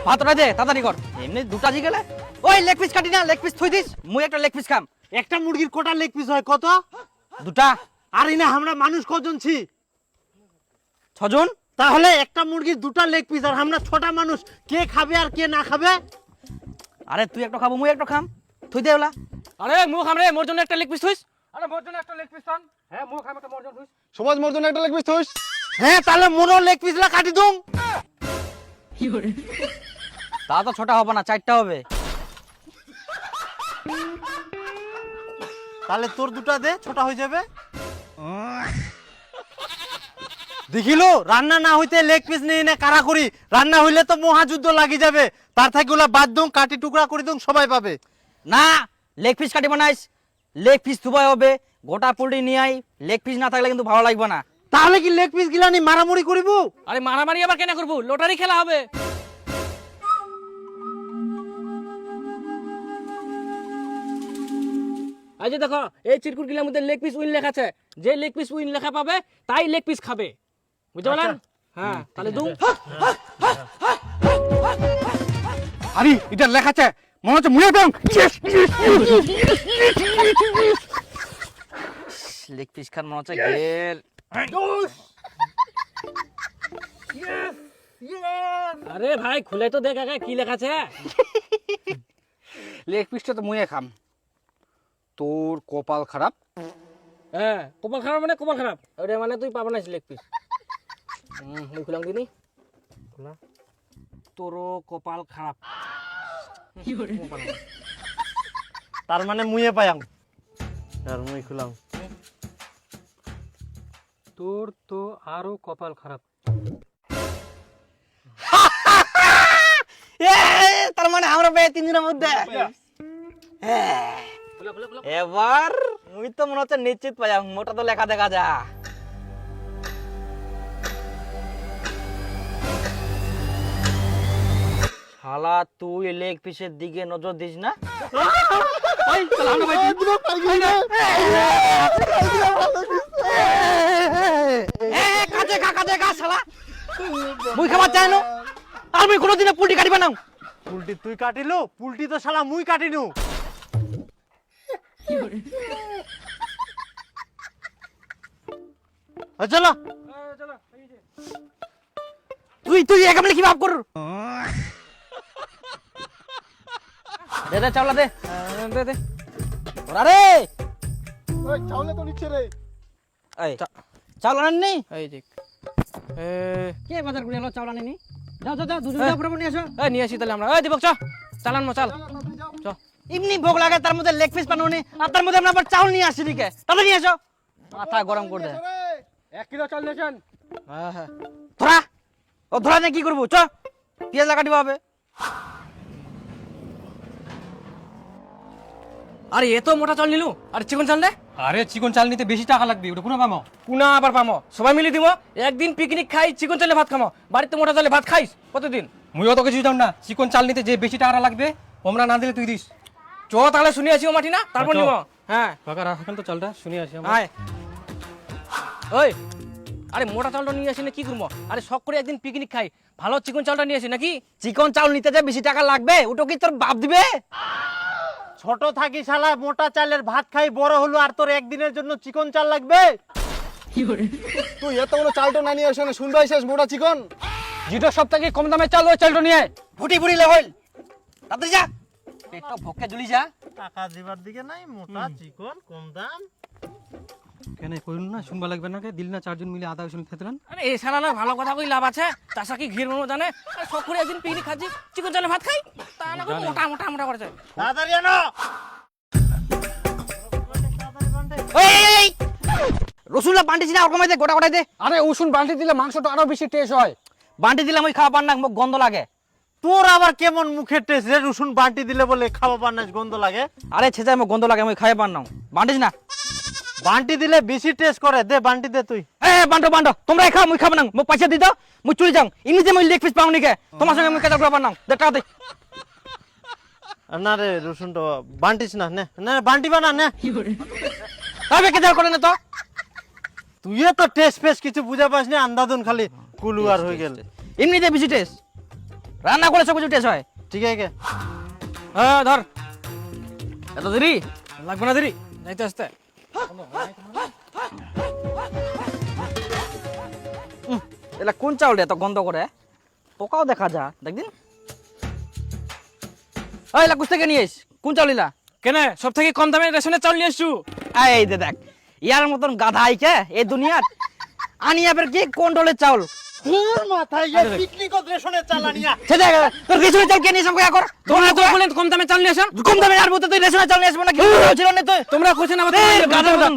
ভাতটা দে তাড়াতাড়ি কর এমনি দুটা জি গেলে ওই লেগ পিস কাটি না লেগ পিস থুই দিস মুই একটা লেগ পিস খাম একটা মুরগির কোটা লেগ পিস হয় কত? দুটা আর না আমরা মানুষ কজন ছি? 6 জন তাহলে একটা মুরগির দুটা লেগ পিস আর আমরা ছোটা মানুষ, কে খাবে আর কে না খাবে? আরে তুই একটা খাবো মুই একটা খাম থুই দে ওলা আরে মুখ খামরে মোর জন্য একটা লেগ পিস থুইস। আরে মোর জন্য একটা লেগ পিস টান। হ্যাঁ মুখ খাম একটা মোর জন্য থুইস। সমাজ মোর জন্য একটা লেগ পিস থইস। হ্যাঁ তাহলে মোরও লেগ পিসলা কাটি দুং। তা তো ছোটা হবে না 4টা হবে তাহলে তোর দুটা দে, ছোটা হয়ে যাবে। দেখিলো রান্না না হইতে লেগ পিস নিয়ে না কারা করি, রান্না হইলে তো মহাযুদ্ধ লাগি যাবে। তার থেকে ওলা বাদ দুং, কাটি টুকরা করে দুং, সবাই পাবে। না লেগ পিস কাটি বানাইস লেগ পিস থুবাই হবে গোটা পোল্ট্রি নিয়ে আই লেগ পিস না থাকলে কিন্তু ভালো লাগবে না তাহলে কি লেগ পিস গিলানি মারামারি করিব? আরে মারামারি আবার কেন করব? লটারি খেলা হবে। এই যে দেখো এই চিরকুট গিলার মধ্যে লেগ পিস উইন লেখা আছে। যে লেগ পিস উইন লেখা পাবে তাই লেগ পিস খাবে, বুঝতে পারলেন? হ্যাঁ তাহলে দুং। আরে এটা লেখা আছে মনে হচ্ছে মুয়ে পেং। লেগ পিস খান মনে হচ্ছে গেল আরে ভাই খুলে তো দেখ আগে কি লেখা আছে। লেগ পিসটা তো মুয়ে খাম। তোর কপাল খারাপ। হ্যাঁ কপাল খারাপ মানে কপাল খারাপ, ওটা মানে তুই পাবো না লেগ পিস। মুই খুলাম দিনি খোলা। তোরও কপাল খারাপ। তার মানে মুয়ে পায়াম আর মুই খুলাম। তোর তো আরো কপাল খারাপ। তার মানে আমরা পেয়ে 3 দিনের মধ্যে এবার মুই তো মনে হচ্ছে নিশ্চিত পাই মোটা তো লেখা দেখা যা শালা তুই লেগ পিসের দিকে নজর দিস না কাজে খা কাজে খা শালা মুই খাবার চাই না আর মুই কোনোদিনে পুলটি কাটিবা না পুলটি তুই কাটিলু, পুলটি তো শালা মুই কাটিনু। চলো তুই তুই একামলে কি ভাব কর দে দে চাওলা দে দে দে আরে ওই চাউলে তো নিচ্ছে রে। এই চাওলা আননি এই দেখ কে বাজার করে এলো চাওলা আননি যাও যাও যাও দুজন যাও ফটাফট নিয়ে আসো এই নিয়ে আসি তাহলে আমরা। এই দীপক চ চালান মো চাল চ। এমনি ভোগ লাগে তার মধ্যে লেগ পিস বানাওনি আর তার মধ্যে আমরা আবার চাউল নিয়ে আসি দিকে তাহলে নিয়ে আসো মাথা গরম করে দে 1 কিলো চাল নিয়েছেন। হ্যাঁ হ্যাঁ ধরা ও ধরা নিয়ে কি করবো চ পেঁয়াজ লাগা দিবা হবে আরে এত মোটা চাল নিলু আর চিকন চাল দে। আরে চিকন চাল নিতে বেশি টাকা লাগবে, ওটা পুরো পামো। কুনা আবার পামো সবাই মিলে দিব। একদিন পিকনিক খাই চিকন চালে ভাত খামো, বাড়িতে মোটা চালে ভাত খাইস কতদিন? মুই অত কিছু জান না, চিকন চাল নিতে যে বেশি টাকা লাগবে ওমরা না দিলে তুই দিস। চ তাহলে শুনে আসিও মাটি না তারপর চ। নিব। হ্যাঁ কাকা রাখেন তো চালটা, শুনে আসি আমরা। আয় ওই আরে মোটা চালটা নিয়ে আসি না কি করবো? আরে শখ করে একদিন পিকনিক খাই, ভালো চিকন চালটা নিয়ে আসি নাকি? চিকন চাউল নিতে যে বেশি টাকা লাগবে ওটা কি তোর বাপ দিবে ছোট থাকি শালা মোটা চালের ভাত খাই বড় হলো, আর তোর একদিনের জন্য চিকন চাল লাগবে? তুই এতগুলো চালটা না নিয়ে আসে না শুনবাই শেষ মোটা চিকন। যেটা সব থেকে কম দামে চাল ওই চালটা নিয়ে আয়। ফুটি ফুটি লেভেল তাড়াতাড়ি যা পেটটা ভোকে জ্বলি যা টাকা দিবার দিকে নাই, মোটা চিকন কম দাম। কেন কইল না শুনবা লাগবে না, কে দিল না 4 জন মিলে আধা শুনে খেতেলেন। আরে এই শালা না ভালো কথা কই লাভ আছে? চাষা কি ঘির মনো জানে? আরে শখ করে একদিন পিকনিক খাচ্ছি চিকন চালে ভাত খাই, তা না করে মোটা মোটা মোটা করেছে। তাড়াতাড়ি আনো। এই রসুনটা বান্টি না ওরকম দে গোটা গোটা দে আরে উসুন বালতি দিলে মাংসটা আরো বেশি টেস্ট হয়। বান্টি দিলাম ওই খাওয়া পার না মুখ গন্ধ লাগে তোর আবার কেমন মুখের টেস্ট রে? রসুন বাটি দিলে বলে খাওয়া পান্নাস গন্ধ লাগে? আরে ছেঁচাই মুখ গন্ধ লাগে আমি খাই পার না বান্টিস না বান্টি দিলে বেশি টেস্ট করে। দে বান্টি দে তুই। এ বান্টো বান্টো তোমরা খাও মুই খাবো না মুখ পয়সা দি দাও মুই চলে যাও এমনিতে মুই লেগ পিস পাও নিকে তোমার সঙ্গে মুই কাজ করবার না দে টাকা দে না রে রসুনটা বান্টিস না, নে না বান্টিবা না, নে। তবে কাজ করে না তো তুই তো টেস্ট ফেস্ট কিছু বুঝা পাস না, আন্দাদুন খালি কুলু আর হয়ে গেল। এমনিতে বেশি টেস্ট রান্না করে সব কিছু টেস্ট হয়। ঠিক আছে হ্যাঁ ধর, এত দেরি লাগবে না, দেরি যাইতে আসতে। এলা কোন চাউল এত গন্ধ করে, পোকাও দেখা যা দেখদিন। ওই এলা কুছ থেকে নিয়ে এস, কোন চাউল ইলা? কেন সব থেকে কম দামে রেশনের চাউল নিয়ে আসছু? এই দে দেখ, ইয়ার মতন গাধা আইকে এই দুনিয়ার আনি আবার কি কন্ট্রোলের চাউল। তোর মাথায় পিকনিক রেশনের চালানিয়া সে দেখ তোর রেশনের চাউল কে নিয়ে সব কর। তোমরা তো বলেন কম দামে চাউল নিয়ে আসো। কম দামে আর বলতে তুই রেশনের চাউল নিয়ে আসবো না কি ছিল না তুই? তোমরা কোছেন আমার গাধা মতন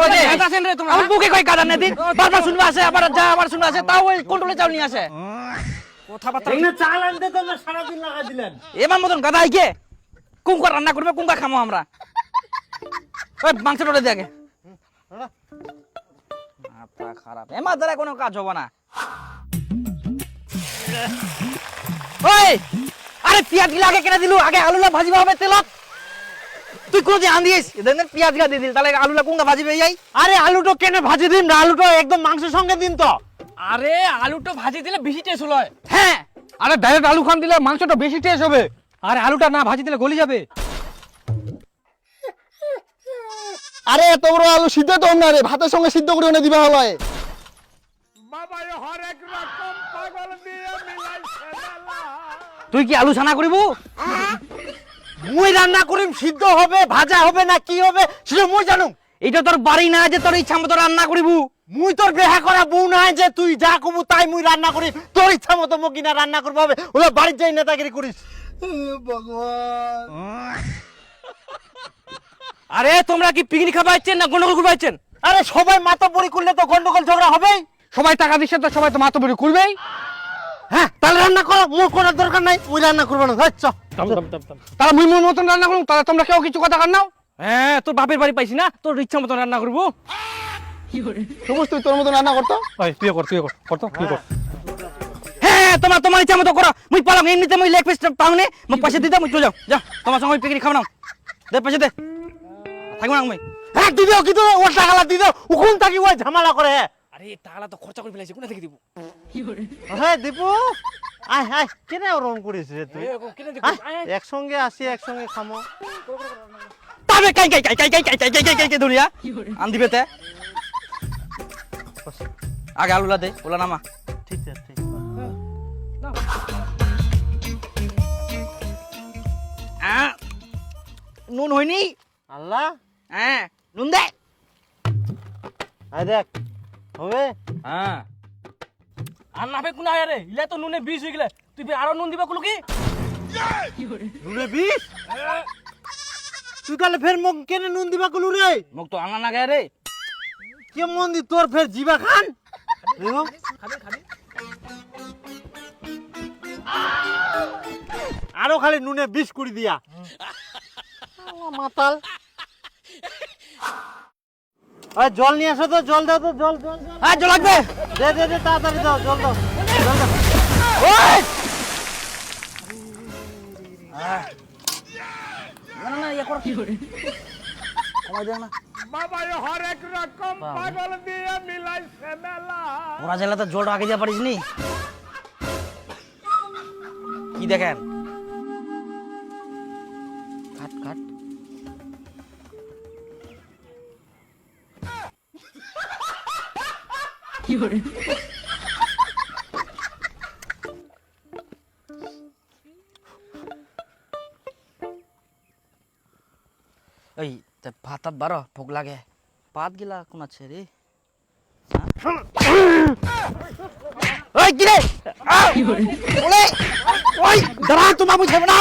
গাধা আছেন রে তোমরা। আমার বুকে কই গাধা নেই দিন, বারবার শুনবা আসে, আবার যা আবার শুনবা আসে, তাও ওই কন্ট্রোলের চাউল নিয়ে আসে। কথাবার্তা এখানে চাল আনতে তোমরা সারাদিন লাগা দিলেন। এবার মতন গাধা আইকে কুমকা রান্না করবে, কুমকা খামো আমরা। ওই মাংস টোটে দিয়ে আগে। মাথা খারাপ, এমার দ্বারা কোনো কাজ হবে না। ওই আরে পেঁয়াজ গিলা আগে কেটে দিলু, আগে আলুলা ভাজিবা হবে তেলত। তুই কোন ধ্যান দিস দেন পেঁয়াজ গিলা দিয়ে দিল, তাহলে আলুলা কোনটা ভাজিবে যাই? আরে আলুটো কেন ভাজি দিন না, আলুটো একদম মাংসের সঙ্গে দিন তো। আরে আলুটা ভাজি দিলে বেশি টেস্ট হলো। হ্যাঁ আরে ডাইরেক্ট আলু খান দিলে মাংসটা বেশি টেস্ট হবে, আর আলুটা না ভাজি দিলে গলি যাবে। আরে এত বড় আলু সিদ্ধ তো না রে, ভাতের সঙ্গে সিদ্ধ করে এনে দিবা হলায়। তুই কি আলু ছানা করিব? মুই রান্না করিম, সিদ্ধ হবে ভাজা হবে না কি হবে সেটা মুই জানো। এটা তোর বাড়ি না যে তোর ইচ্ছা মতো রান্না করিব। মুই তোর বেহা করা বউ নাই যে তুই যা কমু তাই মুই রান্না করি, তোর ইচ্ছা মতো মুই কিনা রান্না করবো হবে, ওরা বাড়ির যাই নেতাগিরি করিস। আরে তোমরা কি পিকনিক খাবা আইছেন না গন্ডগোল করবা আইছেন? আরে সবাই মাতব্বরি করলে তো গন্ডগোল ঝগড়া হবেই। সবাই টাকা দিচ্ছে তো সবাই তো মাতব্বরি করবেই। হ্যাঁ তাহলে রান্না করো, মোর করার দরকার নাই, ওই রান্না করবো না। তারা মুই মোর মতন রান্না করুন, তাহলে তোমরা কেউ কিছু কথা কান নাও। হ্যাঁ তোর বাপের বাড়ি পাইছি না, তোর ইচ্ছা মতো রান্না করবো। সবুজ তুই তোর মতো রান্না করতো। ওই তুই কর তো তুই কর। হ্যাঁ তোমার ইচ্ছা মতো করো, মুই পালাম এমনিতে, মুই লেগ পিস পাওনে, মুই পয়সা দিতে মুই চলে যাও, যা তোমার সঙ্গে পিকনিক খাও নাও, দে পয়সা দে, থাকবো না মুই। হ্যাঁ দিদিও কিন্তু ও টাকালা দিদিও উকুন থাকি ওই ঝামেলা করে। আরে টাকাটা তো খরচা করে ফেলেছি, কোথা থেকে দিব? হ্যাঁ দীপু আয় আয়, কেন ওরকম করিস রে তুই? কেনে দিব? আয়, একসঙ্গে আসি একসঙ্গে খামো। তবে কাই দুনিয়া আন দিবেতে আগে আলুলা দে, ওলা নামা। ঠিক আছে ঠিক নুন হয়নি? আল্লাহ। হ্যাঁ নুন দে। আয় দেখ হবে। হ্যাঁ আর না বে কোনা আরে ইলা তো নুনে 20 হই গেলে, তুই আরো নুন দিবা কলো কি? নুনে 20? তুই তাহলে ফের মোক কেন নুন দিবা কলু রে? মোক তো আনা না গে রে। কেমন দি তোর ফের জিবা খান দেখো। আরো খালি নুনে 20 করে দিয়া মাতাল। আরে জল নিয়ে আসো তো, জল দাও তো, জল জল জল। হ্যাঁ জল লাগবে। দে দে দে তাড়াতাড়ি দাও, জল দাও জল দাও। ওই না না ইয়া কর কি করে কমাই দে না ওরা জেলা তো জল আগে যা পারিস নি কি দেখেন কাট কাট কি করে ওই ভাত বারো ভোগ লাগে পাত গিলা কোন আছে রে ওই কি রে ওই দাঁড়া তোমার বুঝাবো না